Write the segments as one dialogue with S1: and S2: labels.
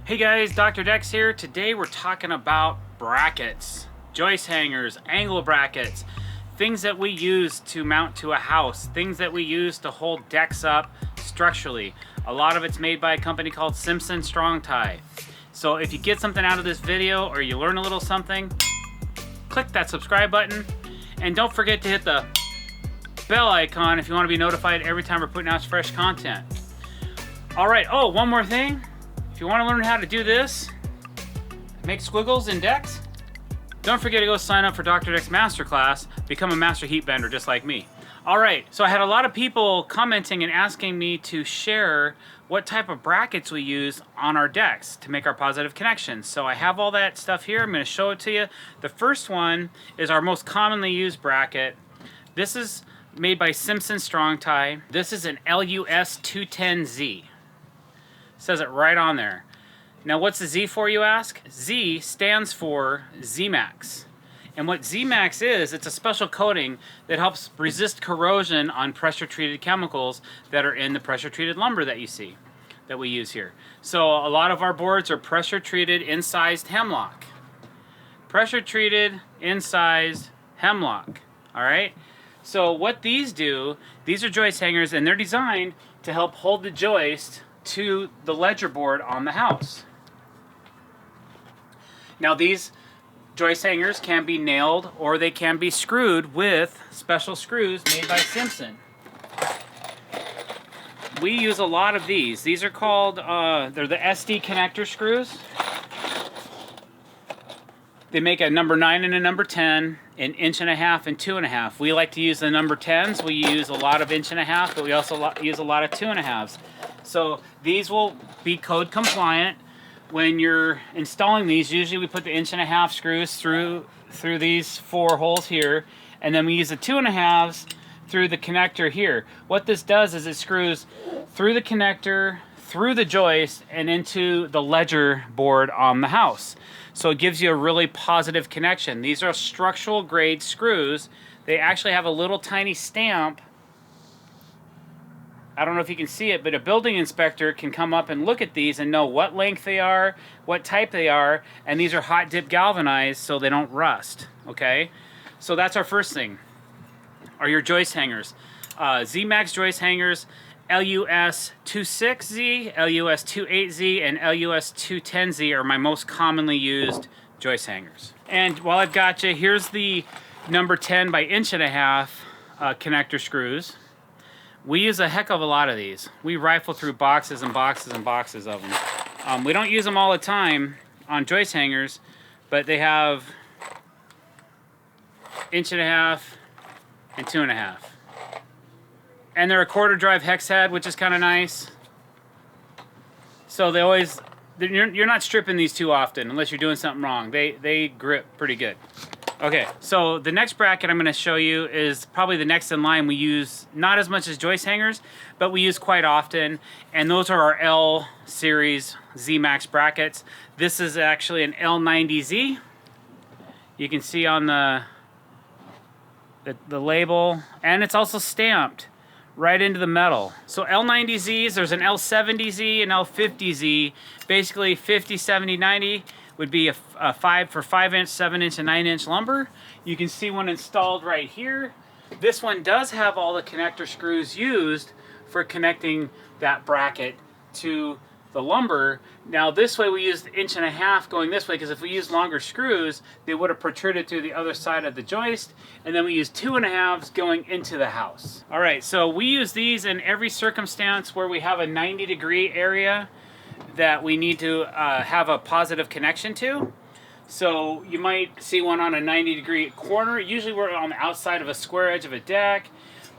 S1: Hey guys, Dr. Dex here. Today we're talking about brackets, joist hangers, angle brackets, things that we use to mount to a house, things that we use to hold decks up structurally. A lot of it's made by a company called Simpson Strong Tie. So if you get something out of this video or you learn a little something, click that subscribe button and don't forget to hit the bell icon if you want to be notified every time we're putting out fresh content. All right, oh, one more thing. If you want to learn how to do this, make squiggles in decks, don't forget to go sign up for Dr. Dex Masterclass, become a master heat bender just like me. All right, so I had a lot of people commenting and asking me to share what type of brackets we use on our decks to make our positive connections. So I have all that stuff here. I'm going to show it to you. The first one is our most commonly used bracket. This is made by Simpson Strong Tie. This is an LUS 210Z. Says it right on there. Now what's the Z for, you ask? Z stands for Z-Max. And what Z-Max is, it's a special coating that helps resist corrosion on pressure-treated chemicals that are in the pressure-treated lumber that you see, that we use here. So a lot of our boards are pressure-treated incised hemlock. Pressure-treated incised hemlock, all right? So what these do, these are joist hangers and they're designed to help hold the joist to the ledger board on the house. Now these joist hangers can be nailed or they can be screwed with special screws made by Simpson. We use a lot of these. These are called, they're the SD connector screws. They make a number 9 and a number 10, an 1.5 and 2.5. We like to use the number 10s. We use a lot of 1.5, but we also use a lot of 2.5s. So these will be code compliant. When you're installing these, usually we put the 1.5 screws through these 4 holes here, and then we use the 2.5s through the connector here. What this does is it screws through the connector, through the joist, and into the ledger board on the house. So it gives you a really positive connection. These are structural grade screws. They actually have a little tiny stamp. I don't know if you can see it, but a building inspector can come up and look at these and know what length they are, what type they are, and these are hot dip galvanized so they don't rust, okay? So that's our first thing, are your joist hangers. Z-Max joist hangers, LUS 26Z, LUS 28Z, and LUS 210Z are my most commonly used joist hangers. And while I've got you, here's the number 10 by 1.5 connector screws. We use a heck of a lot of these. We rifle through boxes and boxes and boxes of them. We don't use them all the time on joist hangers, but they have 1.5 and 2.5. And they're a quarter drive hex head, which is kind of nice. So they always, you're not stripping these too often unless you're doing something wrong. They grip pretty good. Okay, so the next bracket I'm going to show you is probably the next in line we use, not as much as joist hangers, but we use quite often, and those are our L series Z-Max brackets. This is actually an L90Z. You can see on the label, and it's also stamped right into the metal. So L90Zs, there's an L70Z and L50Z. Basically 50, 70, 90 would be a 5 for 5-inch, 7-inch, and 9-inch lumber. You can see one installed right here. This one does have all the connector screws used for connecting that bracket to the lumber. Now this way we used 1.5 going this way, because if we used longer screws, they would have protruded through the other side of the joist, and then we used 2.5s going into the house. All right, so we use these in every circumstance where we have a 90-degree area that we need to have a positive connection to. So you might see one on a 90-degree corner. Usually we're on the outside of a square edge of a deck,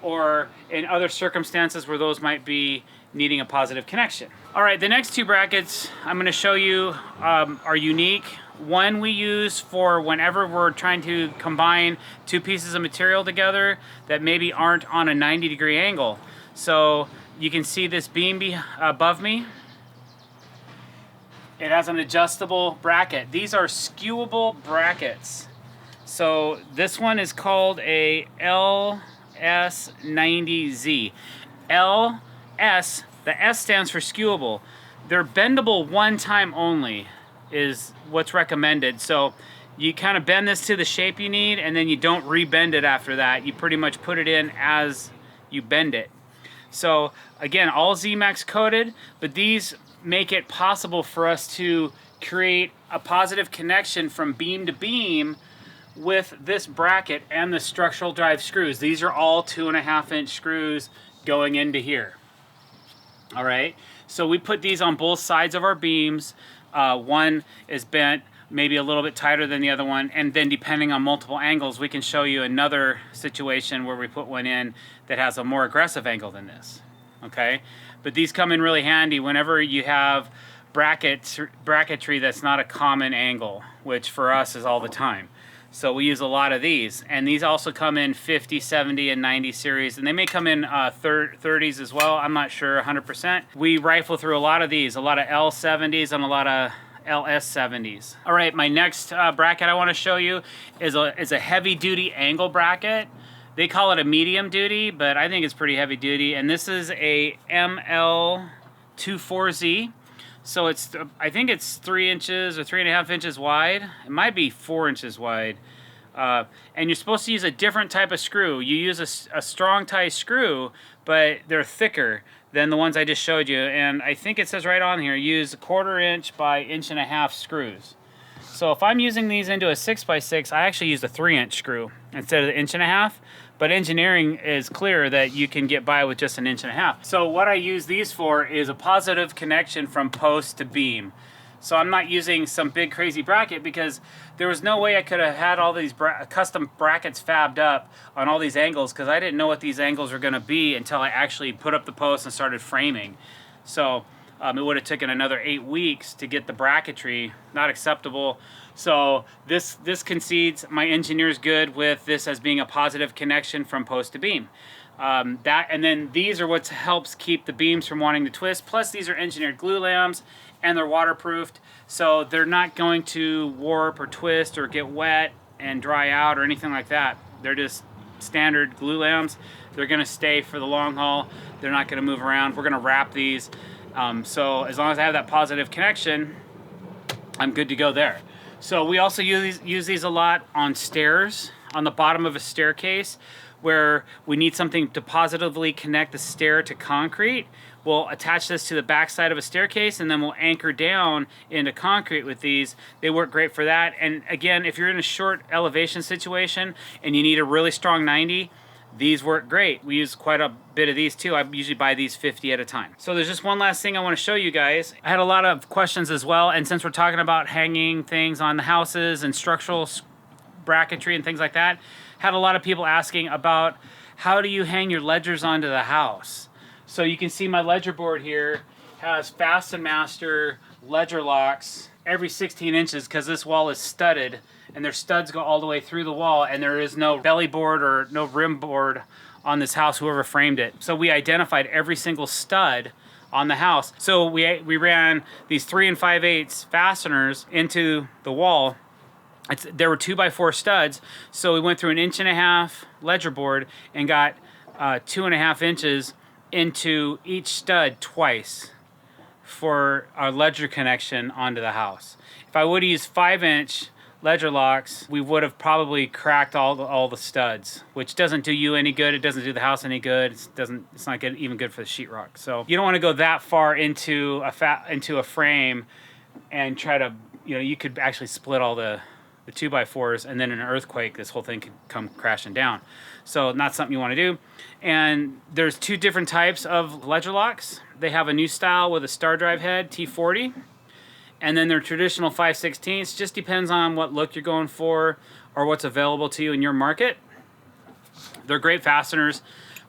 S1: or in other circumstances where those might be needing a positive connection. All right, the next 2 brackets I'm going to show you are unique. One we use for whenever we're trying to combine 2 pieces of material together that maybe aren't on a 90-degree angle. So you can see this beam above me. It has an adjustable bracket. These are skewable brackets. So this one is called a LS90Z. LS, the S stands for skewable. they're bendable one time only is what's recommended. So you kind of bend this to the shape you need, and then you don't rebend it after that. You pretty much put it in as you bend it. So again, all Z-Max coated, but these make it possible for us to create a positive connection from beam to beam with this bracket and the structural drive screws. These are all 2.5-inch screws going into here. All right, so we put these on both sides of our beams. One is bent maybe a little bit tighter than the other one, and then depending on multiple angles, we can show you another situation where we put one in that has a more aggressive angle than this. Okay, but these come in really handy whenever you have bracketry that's not a common angle, which for us is all the time. So we use a lot of these, and these also come in 50, 70, and 90 series, and they may come in 30s as well. I'm not sure 100%. We rifle through a lot of these, a lot of L70s and a lot of LS70s. All right, my next bracket I want to show you is a heavy duty angle bracket. They call it a medium duty, but I think it's pretty heavy duty, and this is a ML24Z. So it's, I think it's 3 inches or 3.5 inches wide. It might be 4 inches wide. And you're supposed to use a different type of screw. You use a strong tie screw, but they're thicker than the ones I just showed you. And I think it says right on here, use 1/4 inch by 1.5 inch screws. So if I'm using these into a 6x6, I actually use a 3-inch screw instead of the 1.5 inch. But engineering is clear that you can get by with just an 1.5 inch. So what I use these for is a positive connection from post to beam. So I'm not using some big crazy bracket because there was no way I could have had all these custom brackets fabbed up on all these angles, because I didn't know what these angles were going to be until I actually put up the post and started framing. So it would have taken another 8 weeks to get the bracketry. Not acceptable. So this concedes my engineer's good with this as being a positive connection from post to beam. And then these are what helps keep the beams from wanting to twist. Plus these are engineered glue lambs, and they're waterproofed, so they're not going to warp or twist or get wet and dry out or anything like that. They're just standard glue lambs. They're going to stay for the long haul. They're not going to move around. We're going to wrap these. So as long as I have that positive connection, I'm good to go there. So we also use these a lot on stairs, on the bottom of a staircase, where we need something to positively connect the stair to concrete. We'll attach this to the back side of a staircase, and then we'll anchor down into concrete with these. They work great for that. And again, if you're in a short elevation situation and you need a really strong 90, these work great. We use quite a bit of these too. I usually buy these 50 at a time. So there's just one last thing I want to show you guys. I had a lot of questions as well, and since we're talking about hanging things on the houses and structural bracketry and things like that, had a lot of people asking about how do you hang your ledgers onto the house. So you can see my ledger board here has Fasten Master ledger locks every 16 inches because this wall is studded, and their studs go all the way through the wall, and there is no belly board or no rim board on this house, whoever framed it. So we identified every single stud on the house. So we ran these 3 5/8 fasteners into the wall. There were 2x4 studs, so we went through an 1.5 inch ledger board and got 2.5 inches into each stud twice for our ledger connection onto the house. If I would have used 5-inch ledger locks, we would have probably cracked all the studs, which doesn't do you any good. It doesn't do the house any good. It's not good, even good for the sheetrock. So you don't want to go that far into a frame and try to, you could actually split all the 2x4s, and then in an earthquake, this whole thing could come crashing down. So not something you want to do. And there's 2 different types of ledger locks. They have a new style with a star drive head, T40, and then their traditional 5/16. Just depends on what look you're going for or what's available to you in your market. They're great fasteners.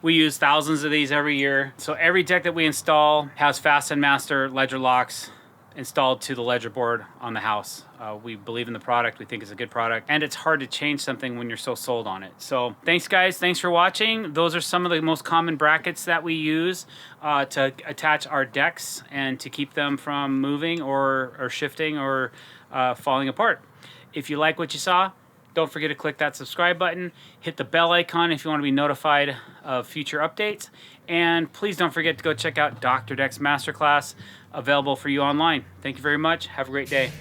S1: We use thousands of these every year. So every deck that we install has Fasten Master ledger locks installed to the ledger board on the house. We believe in the product. We think it's a good product, and it's hard to change something when you're so sold on it. So thanks guys, thanks for watching. Those are some of the most common brackets that we use to attach our decks and to keep them from moving or shifting or falling apart. If you like what you saw, don't forget to click that subscribe button. Hit the bell icon if you want to be notified of future updates. And please don't forget to go check out Dr. Deck's Masterclass, available for you online. Thank you very much. Have a great day.